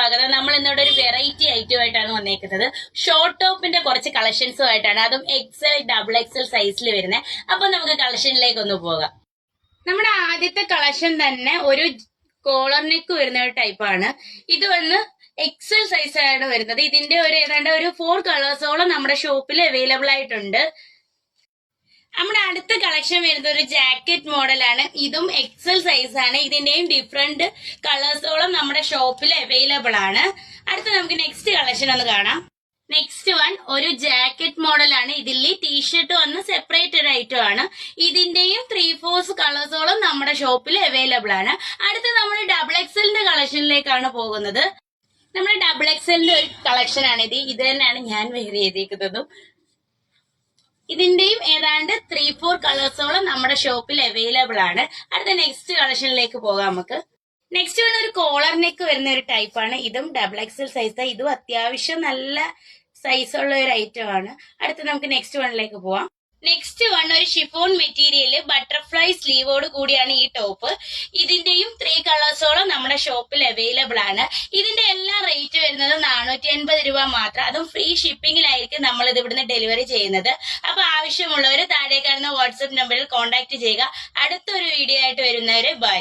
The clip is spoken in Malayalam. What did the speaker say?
സ്വാഗതം. നമ്മൾ ഇന്നോട് ഒരു വെറൈറ്റി ഐറ്റം ആയിട്ടാണ് വന്നേക്കുന്നത്. ഷോർട്ട് ടോപ്പിന്റെ കുറച്ച് കളക്ഷൻസും ആയിട്ടാണ്, അതും XL, XXL സൈസിൽ വരുന്നത്. അപ്പൊ നമുക്ക് കളക്ഷനിലേക്ക് ഒന്ന് പോകാം. നമ്മുടെ ആദ്യത്തെ കളക്ഷൻ തന്നെ ഒരു കോളർ നെക്ക് വരുന്ന ഒരു ടൈപ്പാണ്. ഇത് വന്ന് XL സൈസാണ് വരുന്നത്. ഇതിന്റെ ഒരു ഏതാണ്ട് ഒരു 4 കളേഴ്സോളം നമ്മുടെ ഷോപ്പിൽ അവൈലബിൾ ആയിട്ടുണ്ട്. നമ്മുടെ അടുത്ത കളക്ഷൻ വരുന്നത് ഒരു ജാക്കറ്റ് മോഡലാണ്. ഇതും XL സൈസ് ആണ്. ഇതിന്റെയും ഡിഫറെന്റ് കളേഴ്സോളം നമ്മുടെ ഷോപ്പിൽ അവൈലബിൾ ആണ്. അടുത്ത നമുക്ക് നെക്സ്റ്റ് കളക്ഷൻ ഒന്ന് കാണാം. നെക്സ്റ്റ് വൺ ഒരു ജാക്കറ്റ് മോഡലാണ്. ഇതിൽ ടീഷർട്ട് വന്ന് സെപ്പറേറ്റഡ് ഐറ്റം ആണ്. ഇതിന്റെയും 3/4 കളേഴ്സോളം നമ്മുടെ ഷോപ്പിൽ അവൈലബിൾ ആണ്. അടുത്ത നമ്മൾ XXLന്റെ കളക്ഷനിലേക്കാണ് പോകുന്നത്. നമ്മുടെ XXLന്റെ ഒരു കളക്ഷൻ ആണ് ഇത്. ഇത് തന്നെയാണ് ഞാൻ വേറെ ചെയ്തേക്കുന്നതും. ഇതിന്റെയും ഏതാണ്ട് 3/4 കളേഴ്സോളം നമ്മുടെ ഷോപ്പിൽ അവൈലബിൾ ആണ്. അടുത്ത നെക്സ്റ്റ് കളക്ഷനിലേക്ക് പോകാം നമുക്ക്. നെക്സ്റ്റ് വൺ ഒരു കോളർ നെക്ക് വരുന്ന ഒരു ടൈപ്പാണ്. ഇതും XXL സൈസ്. ഇതും അത്യാവശ്യം നല്ല സൈസുള്ള ഒരു ഐറ്റം ആണ്. അടുത്ത നമുക്ക് നെക്സ്റ്റ് വണ്ണിലേക്ക് പോവാം. നെക്സ്റ്റ് വൺ ഒരു ഷിഫോൺ മെറ്റീരിയല് ബട്ടർഫ്ലൈ സ്ലീവോട് കൂടിയാണ് ഈ ടോപ്പ്. ഇതിന്റെയും 3 കളേഴ്സോളം നമ്മുടെ ഷോപ്പിൽ അവൈലബിൾ ആണ്. ഇതിന്റെ എല്ലാ റേറ്റ് വരുന്നത് 480 രൂപ മാത്രം. അതും ഫ്രീ ഷിപ്പിംഗിലായിരിക്കും നമ്മൾ ഇത് ഇവിടുന്ന് ഡെലിവറി ചെയ്യുന്നത്. അപ്പൊ ആവശ്യമുള്ളവർ താഴെ കാണുന്ന വാട്സ്ആപ്പ് നമ്പറിൽ കോൺടാക്ട് ചെയ്യുക. അടുത്തൊരു വീഡിയോ ആയിട്ട് വരുന്നവരെ ബൈ.